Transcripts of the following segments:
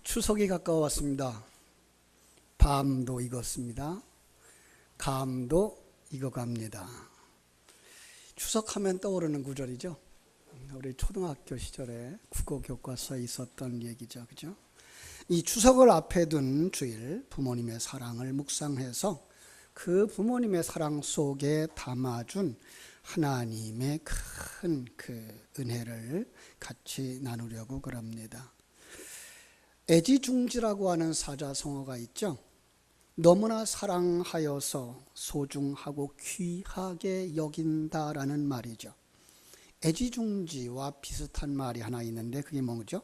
추석이 가까웠습니다. 밤도 익었습니다. 감도 익어갑니다. 추석하면 떠오르는 구절이죠. 우리 초등학교 시절에 국어 교과서에 있었던 얘기죠. 그죠? 이 추석을 앞에 둔 주일, 부모님의 사랑을 묵상해서 그 부모님의 사랑 속에 담아준 하나님의 큰 은혜를 같이 나누려고 그럽니다. 애지중지라고 하는 사자성어가 있죠. 너무나 사랑하여서 소중하고 귀하게 여긴다라는 말이죠. 애지중지와 비슷한 말이 하나 있는데 그게 뭐죠?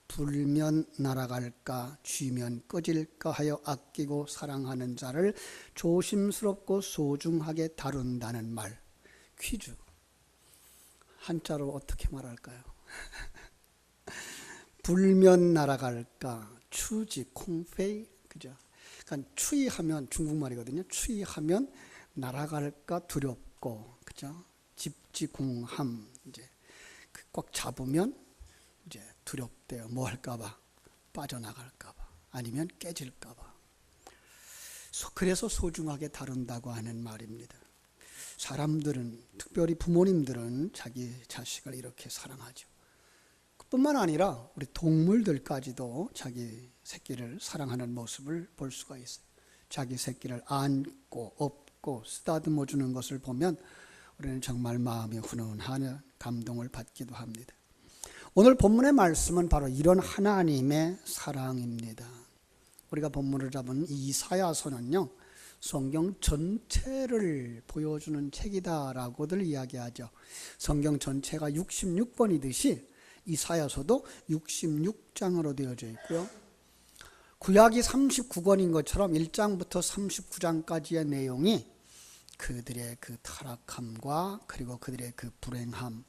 불면 날아갈까 쥐면 꺼질까 하여 아끼고 사랑하는 자를 조심스럽고 소중하게 다룬다는 말. 퀴즈. 한자로 어떻게 말할까요? 불면 날아갈까 추지 콩페이 그죠? 그러니까 추위하면 중국말이거든요. 추위하면 날아갈까 두렵고 그죠? 집지공함 이제 꽉 잡으면 이제 두렵대요. 뭐 할까봐 빠져나갈까봐 아니면 깨질까봐. 그래서 소중하게 다룬다고 하는 말입니다. 사람들은 특별히 부모님들은 자기 자식을 이렇게 사랑하죠. 뿐만 아니라 우리 동물들까지도 자기 새끼를 사랑하는 모습을 볼 수가 있어요. 자기 새끼를 안고 업고 쓰다듬어 주는 것을 보면 우리는 정말 마음이 훈훈한 감동을 받기도 합니다. 오늘 본문의 말씀은 바로 이런 하나님의 사랑입니다. 우리가 본문을 잡은 이사야서는요, 성경 전체를 보여주는 책이다라고들 이야기하죠. 성경 전체가 66권이듯이 이사야서도 66장으로 되어져 있고요. 구약이 39권인 것처럼 1장부터 39장까지의 내용이 그들의 그 타락함과 그리고 그들의 그 불행함,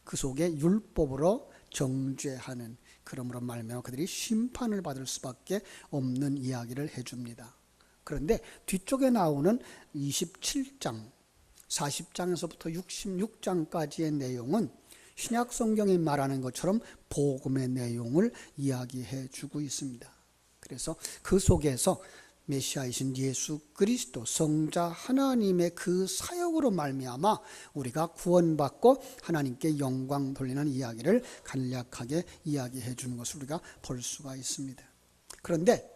그 속에 율법으로 정죄하는, 그러므로 말미암아 그들이 심판을 받을 수밖에 없는 이야기를 해줍니다. 그런데 뒤쪽에 나오는 27장, 40장에서부터 66장까지의 내용은 신약 성경이 말하는 것처럼 복음의 내용을 이야기해 주고 있습니다. 그래서 그 속에서 메시아이신 예수 그리스도 성자 하나님의 그 사역으로 말미암아 우리가 구원받고 하나님께 영광 돌리는 이야기를 간략하게 이야기해 주는 것을 우리가 볼 수가 있습니다. 그런데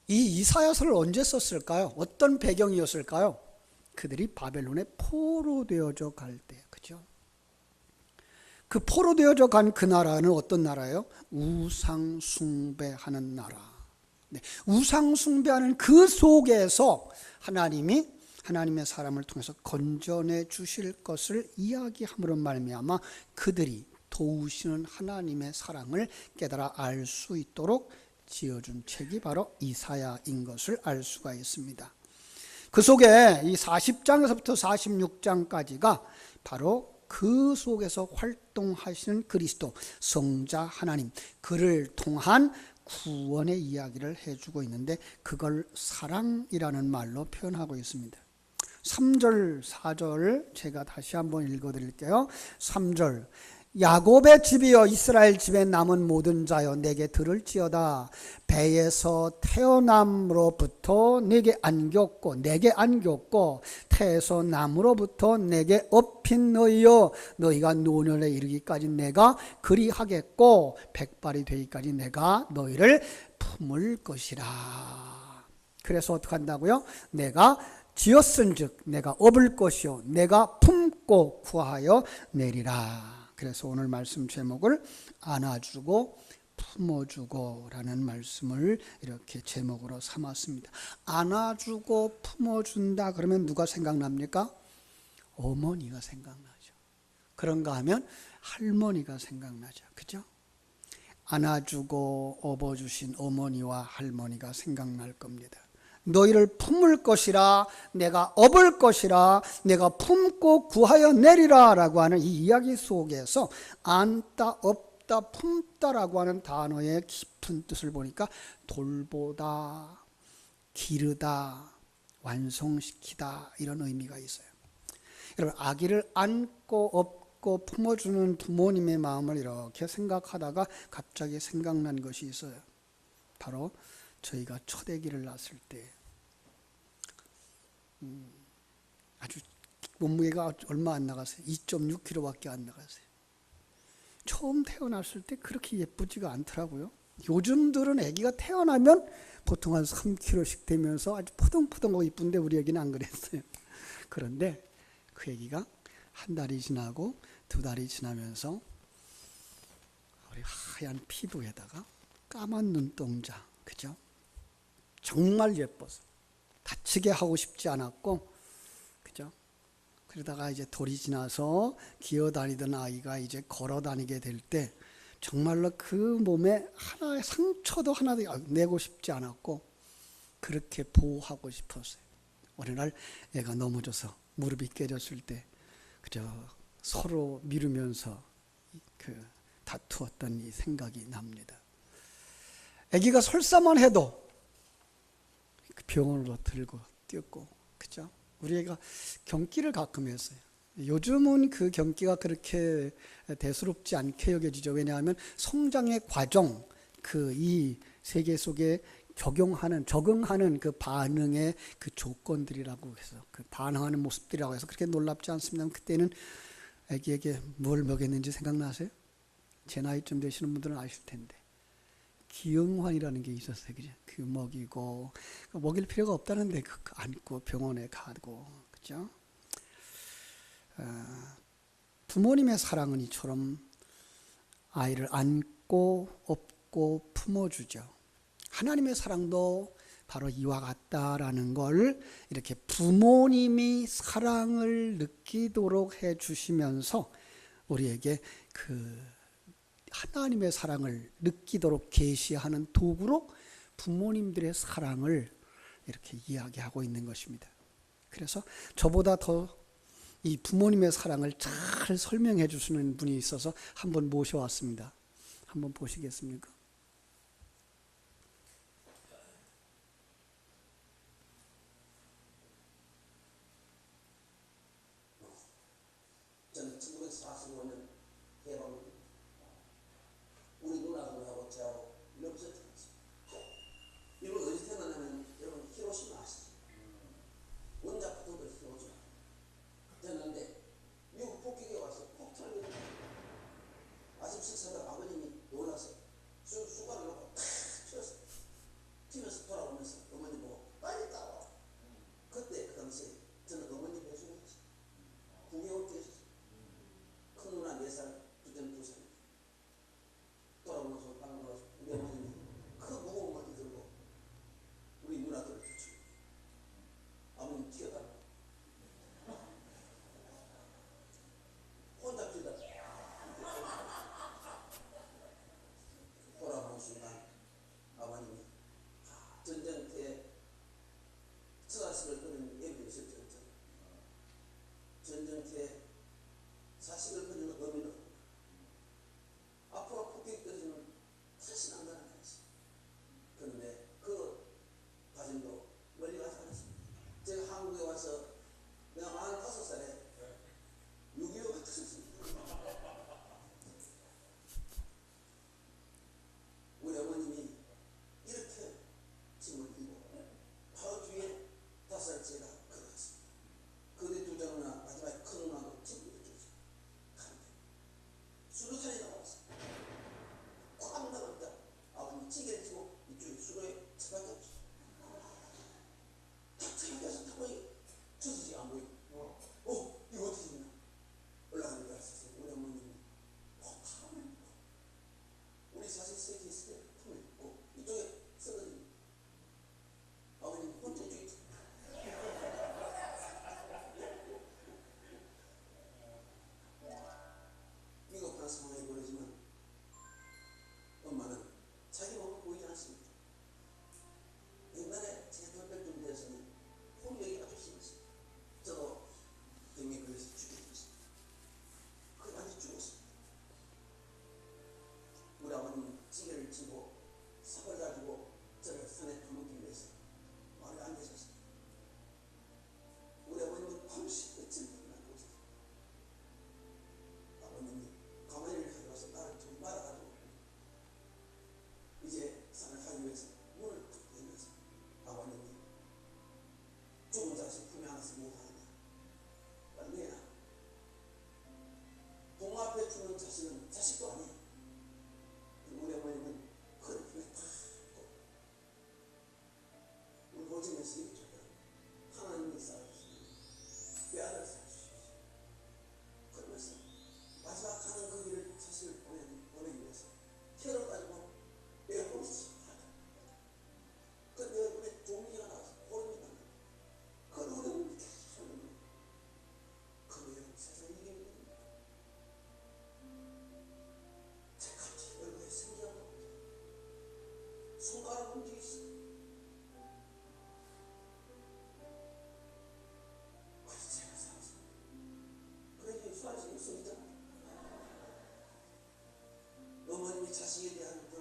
이 이사야서를 언제 썼을까요? 어떤 배경이었을까요? 그들이 바벨론에 포로되어져 갈 때, 그죠? 그 포로되어져 간 그 나라는 어떤 나라예요? 우상 숭배하는 나라. 네, 우상 숭배하는 그 속에서 하나님이 하나님의 사람을 통해서 건져내 주실 것을 이야기함으로 말미암아 그들이 도우시는 하나님의 사랑을 깨달아 알 수 있도록 지어준 책이 바로 이사야인 것을 알 수가 있습니다. 그 속에 이 40장에서부터 46장까지가 바로 그 속에서 활동하시는 그리스도 성자 하나님, 그를 통한 구원의 이야기를 해주고 있는데 그걸 사랑이라는 말로 표현하고 있습니다. 3절, 4절 제가 다시 한번 읽어드릴게요. 3절, 야곱의 집이여 이스라엘 집에 남은 모든 자여 내게 들을지어다. 배에서 태어남으로부터 내게 안겼고 태에서 남으로부터 내게 업힌 너희여 너희가 노년에 이르기까지 내가 그리하겠고 백발이 되기까지 내가 너희를 품을 것이라. 그래서 어떻게 한다고요? 내가 지었은즉 내가 업을 것이요 내가 품고 구하여 내리라. 그래서 오늘 말씀 제목을 안아주고 품어주고 라는 말씀을 이렇게 제목으로 삼았습니다. 안아주고 품어준다 그러면 누가 생각납니까? 어머니가 생각나죠. 그런가 하면 할머니가 생각나죠. 그죠? 안아주고 업어주신 어머니와 할머니가 생각날 겁니다. 너희를 품을 것이라, 내가 업을 것이라, 내가 품고 구하여 내리라 라고 하는 이 이야기 속에서 안다, 업다, 품다라고 하는 단어의 깊은 뜻을 보니까 돌보다, 기르다, 완성시키다 이런 의미가 있어요. 여러분, 아기를 안고 업고 품어주는 부모님의 마음을 이렇게 생각하다가 갑자기 생각난 것이 있어요. 바로 저희가 첫 아기를 낳았을 때 아주 몸무게가 얼마 안 나갔어요. 2.6kg밖에 안 나갔어요. 처음 태어났을 때 그렇게 예쁘지가 않더라고요. 요즘들은 아기가 태어나면 보통 한 3kg씩 되면서 아주 포동포동하고 이쁜데 우리 아기는 안 그랬어요. 그런데 그 아기가 한 달이 지나고 두 달이 지나면서 우리 하얀 피부에다가 까만 눈동자, 그죠? 정말 예뻐서 다치게 하고 싶지 않았고, 그죠? 그러다가 이제 돌이 지나서 기어다니던 아이가 이제 걸어다니게 될 때 정말로 그 몸에 하나의 상처도 하나 내고 싶지 않았고 그렇게 보호하고 싶었어요. 어느 날 애가 넘어져서 무릎이 깨졌을 때 그저 서로 미루면서 그 다투었던 이 생각이 납니다. 아기가 설사만 해도 병원으로 들고 뛰었고, 그죠? 우리 애가 경기를 가끔 했어요. 요즘은 그 경기가 그렇게 대수롭지 않게 여겨지죠. 왜냐하면 성장의 과정, 그 이 세계 속에 적응하는 그 반응의 그 조건들이라고 해서 그 반응하는 모습들이라고 해서 그렇게 놀랍지 않습니다. 그때는 아기에게 뭘 먹였는지 생각나세요? 제 나이쯤 되시는 분들은 아실 텐데 기응환이라는 게 있었어요. 그죠? 그 먹이고 먹일 필요가 없다는데 그 안고 병원에 가고, 그죠? 부모님의 사랑은 이처럼 아이를 안고 업고 품어주죠. 하나님의 사랑도 바로 이와 같다라는 걸 이렇게 부모님이 사랑을 느끼도록 해주시면서 우리에게 그 하나님의 사랑을 느끼도록 계시하는 도구로 부모님들의 사랑을 이렇게 이야기하고 있는 것입니다. 그래서 저보다 더 이 부모님의 사랑을 잘 설명해 주시는 분이 있어서 한번 모셔왔습니다. 한번 보시겠습니까? 저는 1945년 해방 우리 누나들하고 저하고 일본에서 태어났어요. 이분 어디 태어났냐면 여러분 히로시마 아시죠? 원자부터 히로시마 태어났는데 미국 폭격에 와서 폭탄을 맞은 식사다 아버님이 놀라서 손가락 움직였어. 그래서 제가 살았어. 그러니까 수아를 신경 쓰이잖아. 어머님이 자식에 대한 그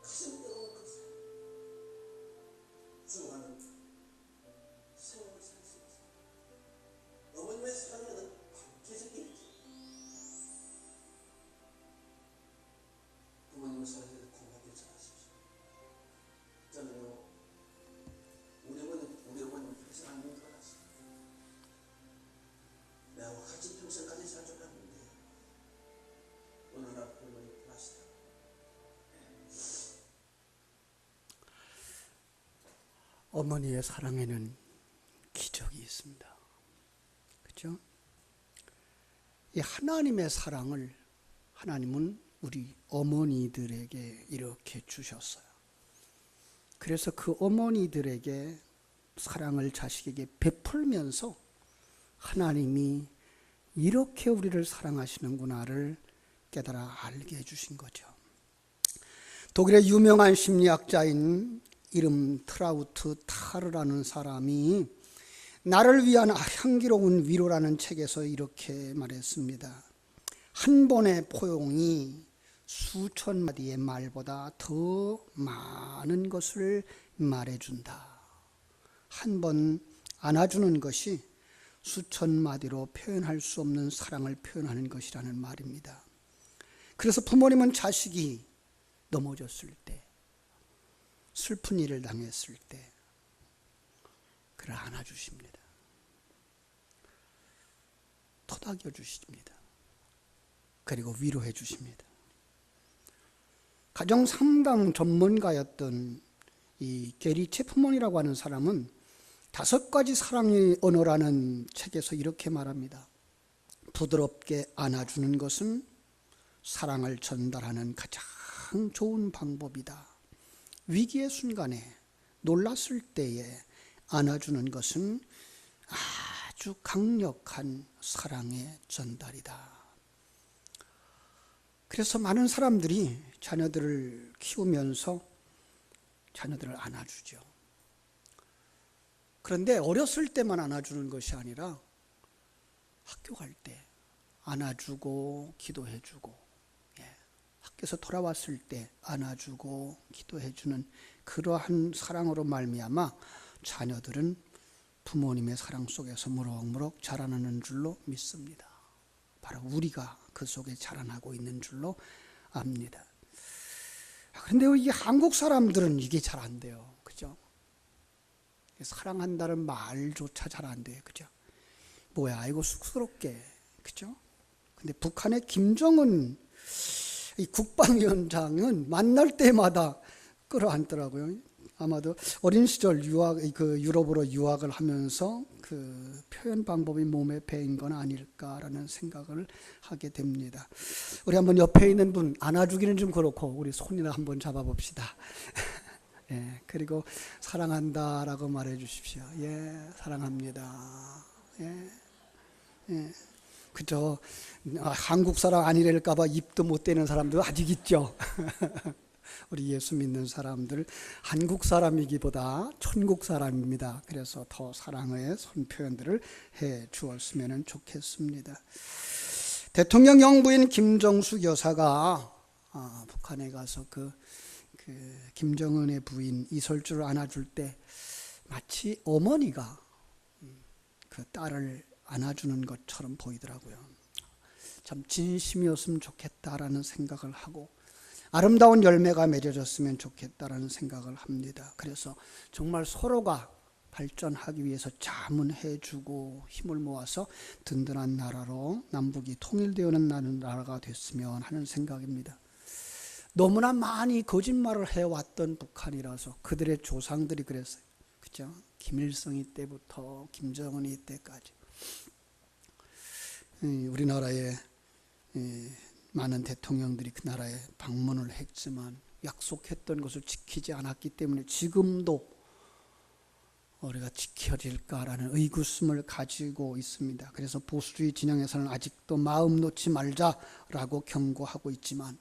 가슴 뜨거운 그 사랑. 주가는 세월을 살 수 있어. 어머님의 사랑에는 계속 있지. 부모님의 사랑에 고맙게 잘하십시오. 저는요, 우리 어머님 그렇게 사랑하는 줄 알았어요. 내가 같이 평생까지 살 줄 알았는데 어느 날 어머니 떠나시다. 어머니의 사랑에는 기적이 있습니다. 그렇죠? 이 하나님의 사랑을 하나님은 우리 어머니들에게 이렇게 주셨어요. 그래서 그 어머니들에게 사랑을 자식에게 베풀면서 하나님이 이렇게 우리를 사랑하시는구나를 깨달아 알게 해주신 거죠. 독일의 유명한 심리학자인 이름 트라우트 타르라는 사람이 나를 위한 향기로운 위로라는 책에서 이렇게 말했습니다. 한 번의 포용이 수천 마디의 말보다 더 많은 것을 말해준다. 한 번 안아주는 것이 수천 마디로 표현할 수 없는 사랑을 표현하는 것이라는 말입니다. 그래서 부모님은 자식이 넘어졌을 때, 슬픈 일을 당했을 때 그를 안아주십니다. 토닥여 주십니다. 그리고 위로해 주십니다. 가정상담 전문가였던 이 게리 체프먼이라고 하는 사람은 5가지 사랑의 언어라는 책에서 이렇게 말합니다. 부드럽게 안아주는 것은 사랑을 전달하는 가장 좋은 방법이다. 위기의 순간에, 놀랐을 때에 안아주는 것은 아주 강력한 사랑의 전달이다. 그래서 많은 사람들이 자녀들을 키우면서 자녀들을 안아주죠. 그런데 어렸을 때만 안아주는 것이 아니라 학교 갈 때 안아주고 기도해주고, 학교에서 돌아왔을 때 안아주고 기도해주는 그러한 사랑으로 말미암아 자녀들은 부모님의 사랑 속에서 무럭무럭 자라나는 줄로 믿습니다. 바로 우리가 그 속에 자라나고 있는 줄로 압니다. 그런데 이 한국 사람들은 이게 잘 안 돼요. 그죠? 사랑한다는 말조차 잘 안 돼요. 그죠? 뭐야, 아이고 쑥스럽게. 그죠? 근데 북한의 김정은 이 국방위원장은 만날 때마다 끌어안더라고요. 아마도 어린 시절 유럽으로 유학을 하면서 그 표현 방법이 몸에 배인 건 아닐까라는 생각을 하게 됩니다. 우리 한번 옆에 있는 분 안아주기는 좀 그렇고 우리 손이나 한번 잡아봅시다. 예, 그리고 사랑한다라고 말해 주십시오. 예, 사랑합니다. 예, 예. 그죠? 한국 사람 아니랄까봐 입도 못 대는 사람도 아직 있죠. 우리 예수 믿는 사람들 한국 사람이기보다 천국 사람입니다. 그래서 더 사랑의 선 표현들을 해 주었으면 좋겠습니다. 대통령 영부인 김정숙 여사가 북한에 가서 그 김정은의 부인 이설주를 안아줄 때 마치 어머니가 그 딸을 안아주는 것처럼 보이더라고요. 참 진심이었으면 좋겠다라는 생각을 하고 아름다운 열매가 맺어졌으면 좋겠다라는 생각을 합니다. 그래서 정말 서로가 발전하기 위해서 자문해주고 힘을 모아서 든든한 나라로 남북이 통일되어는 나라가 됐으면 하는 생각입니다. 너무나 많이 거짓말을 해왔던 북한이라서 그들의 조상들이 그랬어요. 그죠? 김일성이 때부터 김정은이 때까지 우리나라에 많은 대통령들이 그 나라에 방문을 했지만 약속했던 것을 지키지 않았기 때문에 지금도 우리가 지켜질까라는 의구심을 가지고 있습니다. 그래서 보수주의 진영에서는 아직도 마음 놓지 말자라고 경고하고 있지만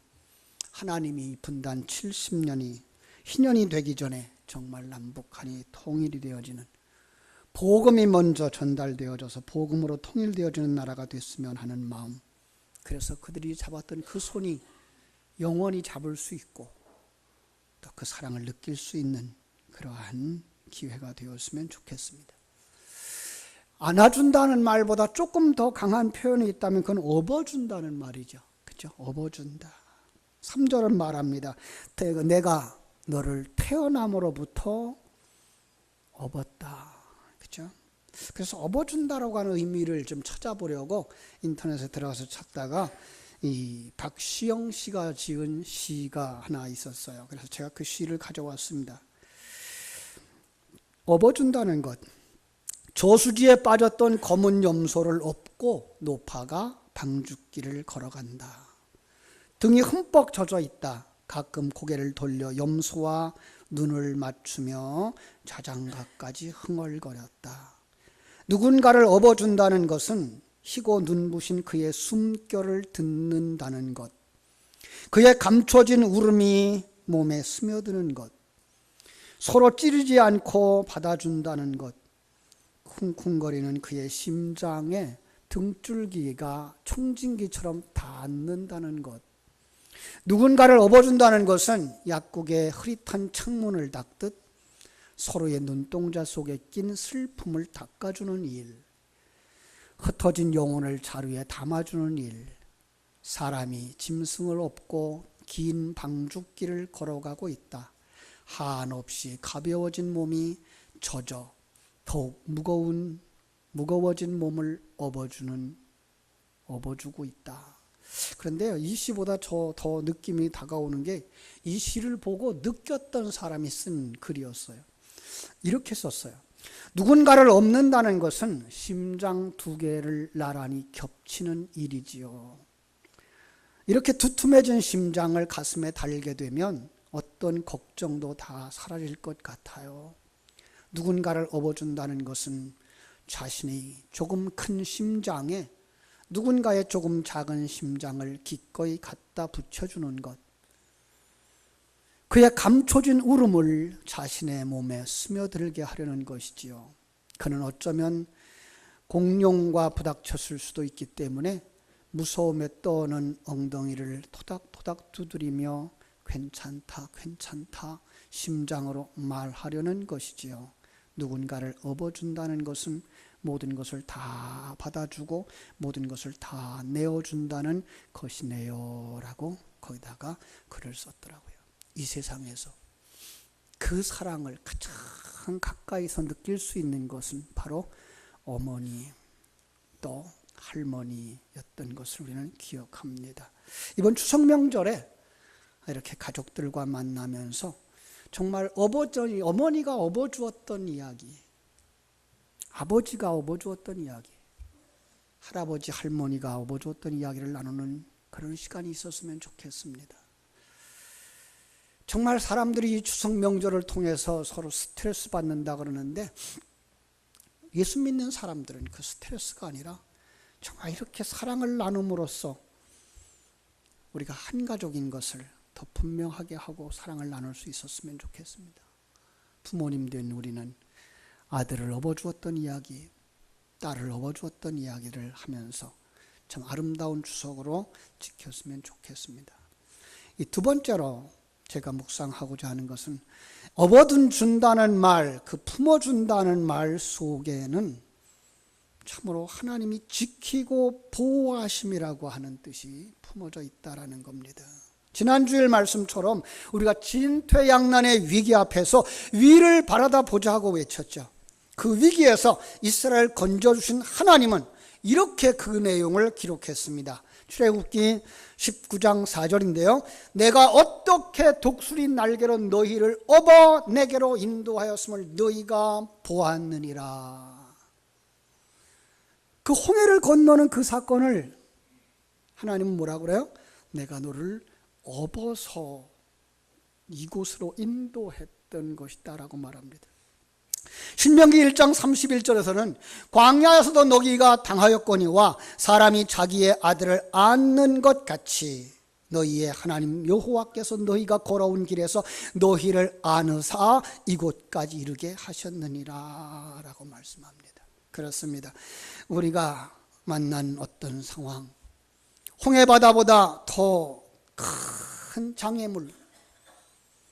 하나님이 분단 70년이 희년이 되기 전에 정말 남북한이 통일이 되어지는, 복음이 먼저 전달되어져서 복음으로 통일되어지는 나라가 됐으면 하는 마음, 그래서 그들이 잡았던 그 손이 영원히 잡을 수 있고 또 그 사랑을 느낄 수 있는 그러한 기회가 되었으면 좋겠습니다. 안아준다는 말보다 조금 더 강한 표현이 있다면 그건 업어준다는 말이죠. 그렇죠? 업어준다. 3절은 말합니다. 내가 너를 태어남으로부터 업었다. 그렇죠? 그래서 업어준다라고 하는 의미를 좀 찾아보려고 인터넷에 들어가서 찾다가 이 박시영 씨가 지은 시가 하나 있었어요. 그래서 제가 그 시를 가져왔습니다. 업어준다는 것. 저수지에 빠졌던 검은 염소를 업고 노파가 방죽길을 걸어간다. 등이 흠뻑 젖어 있다. 가끔 고개를 돌려 염소와 눈을 맞추며 자장가까지 흥얼거렸다. 누군가를 업어준다는 것은 희고 눈부신 그의 숨결을 듣는다는 것, 그의 감춰진 울음이 몸에 스며드는 것, 서로 찌르지 않고 받아준다는 것, 쿵쿵거리는 그의 심장에 등줄기가 총진기처럼 닿는다는 것. 누군가를 업어준다는 것은 약국의 흐릿한 창문을 닦듯 서로의 눈동자 속에 낀 슬픔을 닦아주는 일, 흩어진 영혼을 자루에 담아주는 일, 사람이 짐승을 업고 긴 방죽길을 걸어가고 있다. 한없이 가벼워진 몸이 젖어 더욱 무거워진 몸을 업어주고 있다. 그런데요, 이 시보다 더 느낌이 다가오는 게 이 시를 보고 느꼈던 사람이 쓴 글이었어요. 이렇게 썼어요. 누군가를 업는다는 것은 심장 두 개를 나란히 겹치는 일이지요. 이렇게 두툼해진 심장을 가슴에 달게 되면 어떤 걱정도 다 사라질 것 같아요. 누군가를 업어준다는 것은 자신의 조금 큰 심장에 누군가의 조금 작은 심장을 기꺼이 갖다 붙여주는 것, 그의 감춰진 울음을 자신의 몸에 스며들게 하려는 것이지요. 그는 어쩌면 공룡과 부닥쳤을 수도 있기 때문에 무서움에 떠는 엉덩이를 토닥토닥 두드리며 괜찮다, 괜찮다 심장으로 말하려는 것이지요. 누군가를 업어준다는 것은 모든 것을 다 받아주고 모든 것을 다 내어준다는 것이네요 라고 거기다가 글을 썼더라고요. 이 세상에서 그 사랑을 가장 가까이서 느낄 수 있는 것은 바로 어머니 또 할머니였던 것을 우리는 기억합니다. 이번 추석 명절에 이렇게 가족들과 만나면서 정말 어머니가 업어주었던 이야기, 아버지가 업어주었던 이야기, 할아버지 할머니가 업어주었던 이야기를 나누는 그런 시간이 있었으면 좋겠습니다. 정말 사람들이 이 추석 명절을 통해서 서로 스트레스 받는다 그러는데 예수 믿는 사람들은 그 스트레스가 아니라 정말 이렇게 사랑을 나눔으로써 우리가 한 가족인 것을 더 분명하게 하고 사랑을 나눌 수 있었으면 좋겠습니다. 부모님 된 우리는 아들을 업어주었던 이야기, 딸을 업어주었던 이야기를 하면서 참 아름다운 추석으로 지켰으면 좋겠습니다. 이 두 번째로 제가 묵상하고자 하는 것은 업어준다는 말, 그 품어준다는 말 속에는 참으로 하나님이 지키고 보호하심이라고 하는 뜻이 품어져 있다라는 겁니다. 지난주일 말씀처럼 우리가 진퇴양난의 위기 앞에서 위를 바라다 보자 하고 외쳤죠. 그 위기에서 이스라엘 건져주신 하나님은 이렇게 그 내용을 기록했습니다. 출애굽기 19장 4절인데요. 내가 어떻게 독수리 날개로 너희를 업어 내게로 인도하였음을 너희가 보았느니라. 그 홍해를 건너는 그 사건을 하나님은 뭐라고 그래요? 내가 너를 업어서 이곳으로 인도했던 것이다 라고 말합니다. 신명기 1장 31절에서는 광야에서도 너희가 당하였거니와 사람이 자기의 아들을 안는 것 같이 너희의 하나님 여호와께서 너희가 걸어온 길에서 너희를 안으사 이곳까지 이르게 하셨느니라 라고 말씀합니다. 그렇습니다. 우리가 만난 어떤 상황, 홍해바다보다 더 큰 장애물,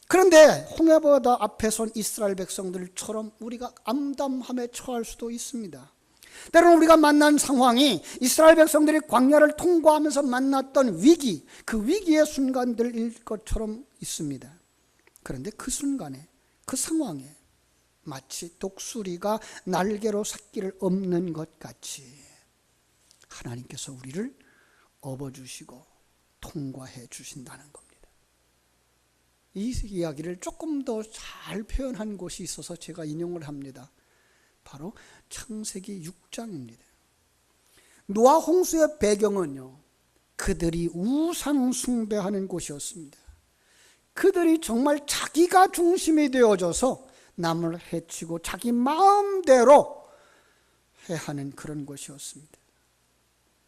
그런데 홍해바다 앞에 선 이스라엘 백성들처럼 우리가 암담함에 처할 수도 있습니다. 때로는 우리가 만난 상황이 이스라엘 백성들이 광야를 통과하면서 만났던 위기, 그 위기의 순간들일 것처럼 있습니다. 그런데 그 순간에, 그 상황에 마치 독수리가 날개로 새끼를 엎는 것 같이 하나님께서 우리를 업어주시고 통과해 주신다는 겁니다. 이 이야기를 조금 더 잘 표현한 곳이 있어서 제가 인용을 합니다. 바로 창세기 6장입니다. 노아 홍수의 배경은요, 그들이 우상 숭배하는 곳이었습니다. 그들이 정말 자기가 중심이 되어져서 남을 해치고 자기 마음대로 해하는 그런 것이었습니다.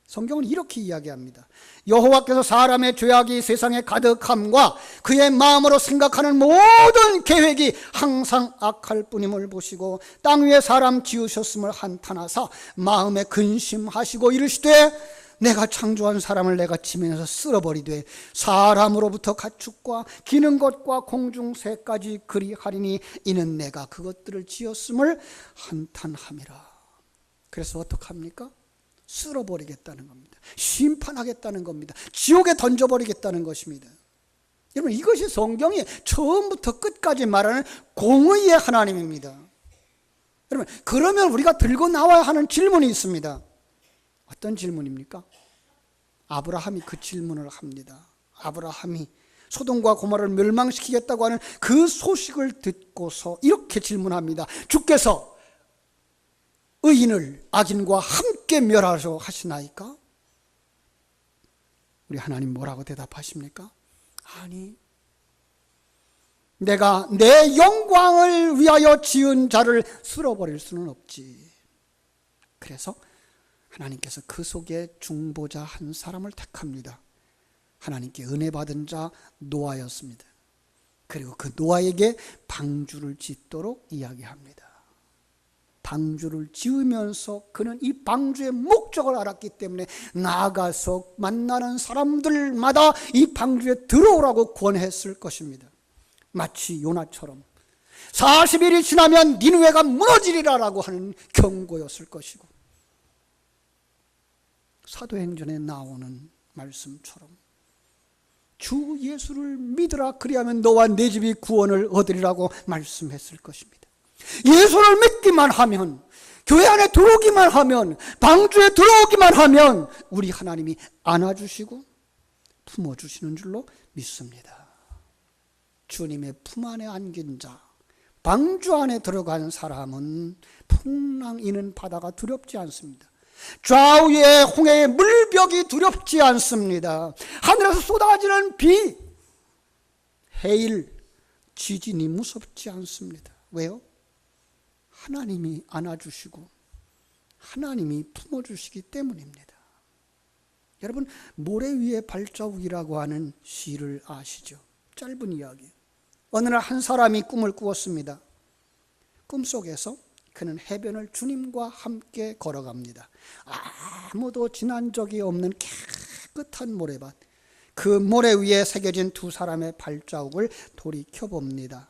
성경은 이렇게 이야기합니다. 여호와께서 사람의 죄악이 세상에 가득함과 그의 마음으로 생각하는 모든 계획이 항상 악할 뿐임을 보시고 땅 위에 사람 지으셨음을 한탄하사 마음에 근심하시고 이르시되 내가 창조한 사람을 내가 지면에서 쓸어버리되 사람으로부터 가축과 기는 것과 공중새까지 그리하리니 이는 내가 그것들을 지었음을 한탄함이라. 그래서 어떡합니까? 쓸어버리겠다는 겁니다. 심판하겠다는 겁니다. 지옥에 던져버리겠다는 것입니다. 여러분, 이것이 성경이 처음부터 끝까지 말하는 공의의 하나님입니다. 여러분, 그러면 우리가 들고 나와야 하는 질문이 있습니다. 어떤 질문입니까? 아브라함이 그 질문을 합니다. 아브라함이 소돔과 고모라를 멸망시키겠다고 하는 그 소식을 듣고서 이렇게 질문합니다. 주께서 의인을 악인과 함께 멸하려 하시나이까? 우리 하나님 뭐라고 대답하십니까? 아니, 내가 내 영광을 위하여 지은 자를 쓸어버릴 수는 없지. 그래서 하나님께서 그 속에 중보자 한 사람을 택합니다. 하나님께 은혜 받은 자 노아였습니다. 그리고 그 노아에게 방주를 짓도록 이야기합니다. 방주를 지으면서 그는 이 방주의 목적을 알았기 때문에 나아가서 만나는 사람들마다 이 방주에 들어오라고 권했을 것입니다. 마치 요나처럼 40일이 지나면 니느웨가 무너지리라라고 하는 경고였을 것이고, 사도행전에 나오는 말씀처럼 주 예수를 믿으라 그리하면 너와 내 집이 구원을 얻으리라고 말씀했을 것입니다. 예수를 믿기만 하면, 교회 안에 들어오기만 하면, 방주에 들어오기만 하면 우리 하나님이 안아주시고 품어주시는 줄로 믿습니다. 주님의 품 안에 안긴 자, 방주 안에 들어간 사람은 풍랑 이는 바다가 두렵지 않습니다. 좌우의 홍해의 물벽이 두렵지 않습니다. 하늘에서 쏟아지는 비, 해일, 지진이 무섭지 않습니다. 왜요? 하나님이 안아주시고 하나님이 품어주시기 때문입니다. 여러분, 모래 위에 발자국이라고 하는 시를 아시죠? 짧은 이야기. 어느 날 한 사람이 꿈을 꾸었습니다. 꿈속에서 그는 해변을 주님과 함께 걸어갑니다. 아무도 지난 적이 없는 깨끗한 모래밭, 그 모래 위에 새겨진 두 사람의 발자국을 돌이켜봅니다.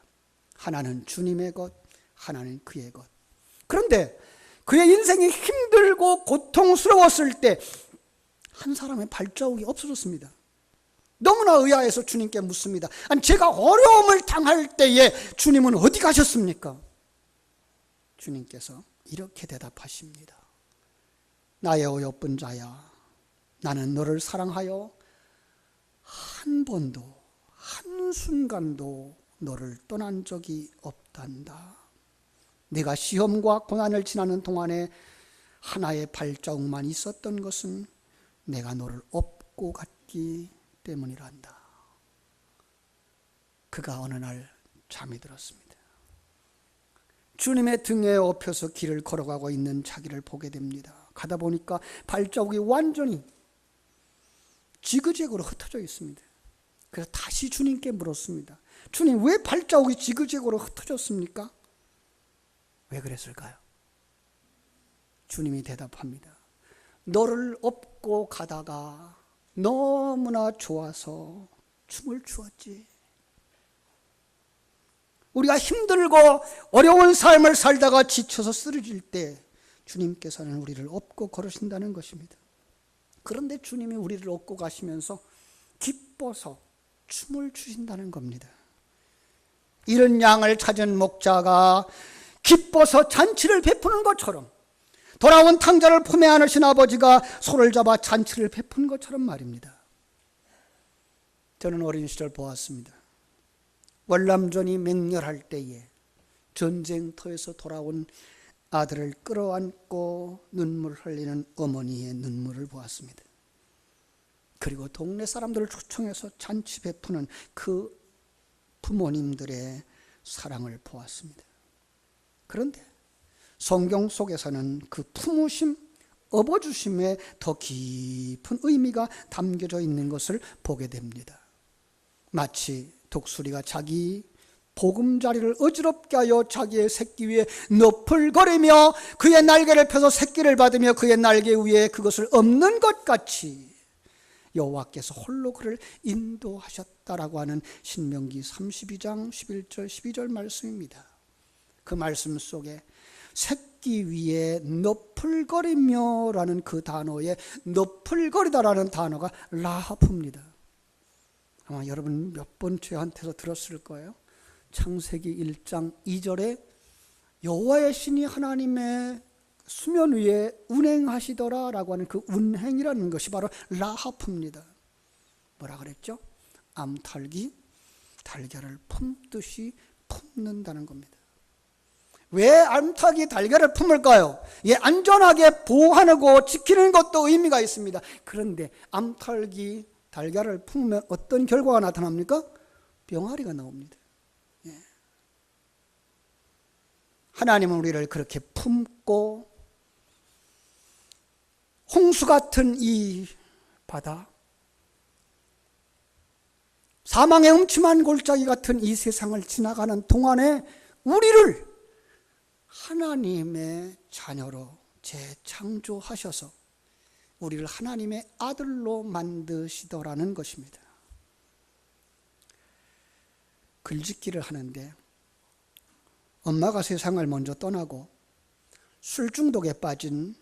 하나는 주님의 것, 하나는 그의 것. 그런데 그의 인생이 힘들고 고통스러웠을 때 한 사람의 발자국이 없어졌습니다. 너무나 의아해서 주님께 묻습니다. 아니, 제가 어려움을 당할 때에 주님은 어디 가셨습니까? 주님께서 이렇게 대답하십니다. 나의 어여쁜 자야, 나는 너를 사랑하여 한 번도, 한순간도 너를 떠난 적이 없단다. 네가 시험과 고난을 지나는 동안에 하나의 발자국만 있었던 것은 내가 너를 업고 갔기 때문이란다. 그가 어느 날 잠이 들었습니다. 주님의 등에 업혀서 길을 걸어가고 있는 자기를 보게 됩니다. 가다 보니까 발자국이 완전히 지그재그로 흩어져 있습니다. 그래서 다시 주님께 물었습니다. 주님, 왜 발자국이 지그재그로 흩어졌습니까? 왜 그랬을까요? 주님이 대답합니다. 너를 업고 가다가 너무나 좋아서 춤을 추었지. 우리가 힘들고 어려운 삶을 살다가 지쳐서 쓰러질 때 주님께서는 우리를 업고 걸으신다는 것입니다. 그런데 주님이 우리를 업고 가시면서 기뻐서 춤을 추신다는 겁니다. 이런 양을 찾은 목자가 기뻐서 잔치를 베푸는 것처럼, 돌아온 탕자를 품에 안으신 아버지가 손을 잡아 잔치를 베푸는 것처럼 말입니다. 저는 어린 시절 보았습니다. 월남전이 맹렬할 때에 전쟁터에서 돌아온 아들을 끌어안고 눈물 흘리는 어머니의 눈물을 보았습니다. 그리고 동네 사람들을 초청해서 잔치 베푸는 그 부모님들의 사랑을 보았습니다. 그런데 성경 속에서는 그 품으심, 업어주심에 더 깊은 의미가 담겨져 있는 것을 보게 됩니다. 마치 독수리가 자기 보금자리를 어지럽게 하여 자기의 새끼 위에 너풀거리며 그의 날개를 펴서 새끼를 받으며 그의 날개 위에 그것을 엎는 것 같이 여호와께서 홀로 그를 인도하셨다라고 하는 신명기 32장 11절 12절 말씀입니다. 그 말씀 속에 새끼 위에 너풀거리며 라는 그 단어에 너풀거리다라는 단어가 라하프입니다. 아마 여러분 몇 번 저한테서 들었을 거예요. 창세기 1장 2절에 여호와의 신이 하나님의 수면 위에 운행하시더라 라고 하는 그 운행이라는 것이 바로 라하프입니다. 뭐라 그랬죠? 암탉이 달걀을 품듯이 품는다는 겁니다. 왜 암탉이 달걀을 품을까요? 예, 안전하게 보호하고 지키는 것도 의미가 있습니다. 그런데 암탉이 달걀을 품으면 어떤 결과가 나타납니까? 병아리가 나옵니다. 예. 하나님은 우리를 그렇게 품고 홍수 같은 이 바다, 사망의 음침한 골짜기 같은 이 세상을 지나가는 동안에 우리를 하나님의 자녀로 재창조하셔서 우리를 하나님의 아들로 만드시더라는 것입니다. 글짓기를 하는데 엄마가 세상을 먼저 떠나고 술 중독에 빠진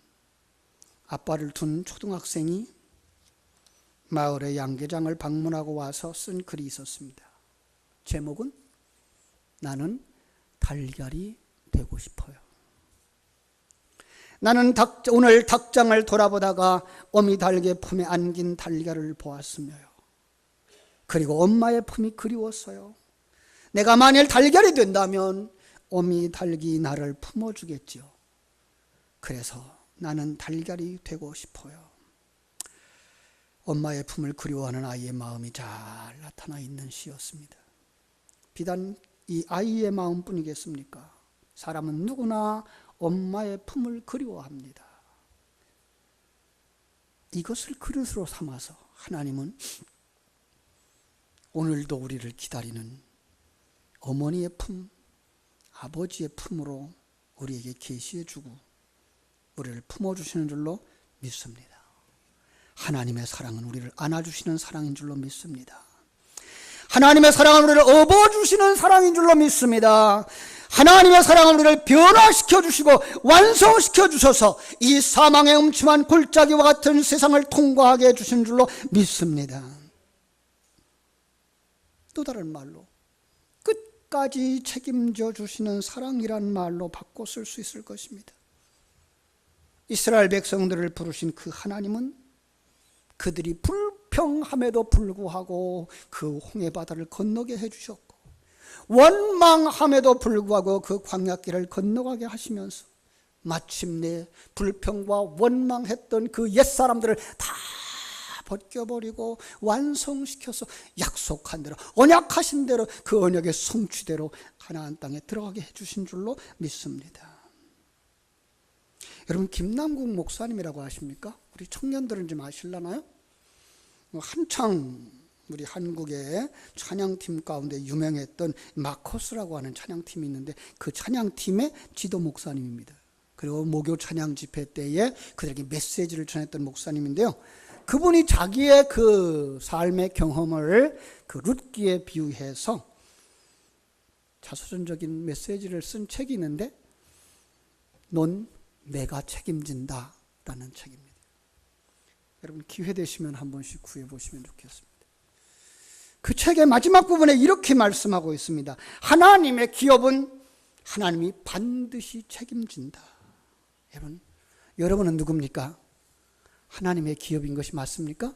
아빠를 둔 초등학생이 마을의 양계장을 방문하고 와서 쓴 글이 있었습니다. 제목은 나는 달걀이 되고 싶어요. 나는 오늘 닭장을 돌아보다가 어미 달개 품에 안긴 달걀을 보았으며요. 그리고 엄마의 품이 그리웠어요. 내가 만일 달걀이 된다면 어미 닭이 나를 품어주겠지요. 그래서 나는 달걀이 되고 싶어요. 엄마의 품을 그리워하는 아이의 마음이 잘 나타나 있는 시였습니다. 비단 이 아이의 마음뿐이겠습니까? 사람은 누구나 엄마의 품을 그리워합니다. 이것을 그릇으로 삼아서 하나님은 오늘도 우리를 기다리는 어머니의 품, 아버지의 품으로 우리에게 계시해 주고 우리를 품어주시는 줄로 믿습니다. 하나님의 사랑은 우리를 안아주시는 사랑인 줄로 믿습니다. 하나님의 사랑은 우리를 업어주시는 사랑인 줄로 믿습니다. 하나님의 사랑은 우리를 변화시켜 주시고 완성시켜 주셔서 이 사망의 음침한 골짜기와 같은 세상을 통과하게 해주신 줄로 믿습니다. 또 다른 말로 끝까지 책임져 주시는 사랑이란 말로 바꿔 쓸 수 있을 것입니다. 이스라엘 백성들을 부르신 그 하나님은 그들이 불평함에도 불구하고 그 홍해바다를 건너게 해주셨고 원망함에도 불구하고 그 광야길을 건너가게 하시면서 마침내 불평과 원망했던 그 옛사람들을 다 벗겨버리고 완성시켜서 약속한 대로 언약하신 대로 그 언약의 성취대로 가나안 땅에 들어가게 해주신 줄로 믿습니다. 여러분 김남국 목사님이라고 아십니까? 우리 청년들은 좀 아실라나요? 한창 우리 한국의 찬양팀 가운데 유명했던 마커스라고 하는 찬양팀이 있는데 그 찬양팀의 지도 목사님입니다. 그리고 목요 찬양 집회 때에 그들에게 메시지를 전했던 목사님인데요. 그분이 자기의 그 삶의 경험을 그 룻기에 비유해서 자서전적인 메시지를 쓴 책이 있는데 넌 내가 책임진다 라는 책입니다. 여러분 기회 되시면 한 번씩 구해보시면 좋겠습니다. 그 책의 마지막 부분에 이렇게 말씀하고 있습니다. 하나님의 기업은 하나님이 반드시 책임진다. 여러분은 누굽니까? 하나님의 기업인 것이 맞습니까?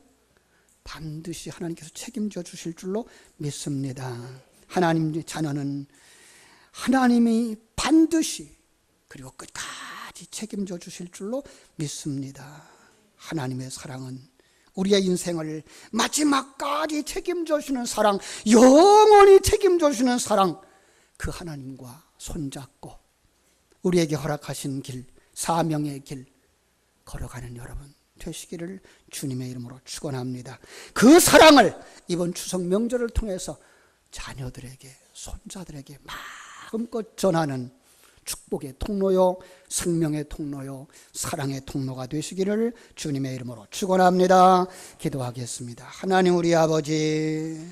반드시 하나님께서 책임져 주실 줄로 믿습니다. 하나님의 자녀는 하나님이 반드시 그리고 끝까지 책임져 주실 줄로 믿습니다. 하나님의 사랑은 우리의 인생을 마지막까지 책임져 주시는 사랑, 영원히 책임져 주시는 사랑, 그 하나님과 손잡고 우리에게 허락하신 길, 사명의 길 걸어가는 여러분 되시기를 주님의 이름으로 축원합니다. 그 사랑을 이번 추석 명절을 통해서 자녀들에게, 손자들에게 마음껏 전하는 축복의 통로요, 생명의 통로요, 사랑의 통로가 되시기를 주님의 이름으로 축원합니다. 기도하겠습니다. 하나님 우리 아버지,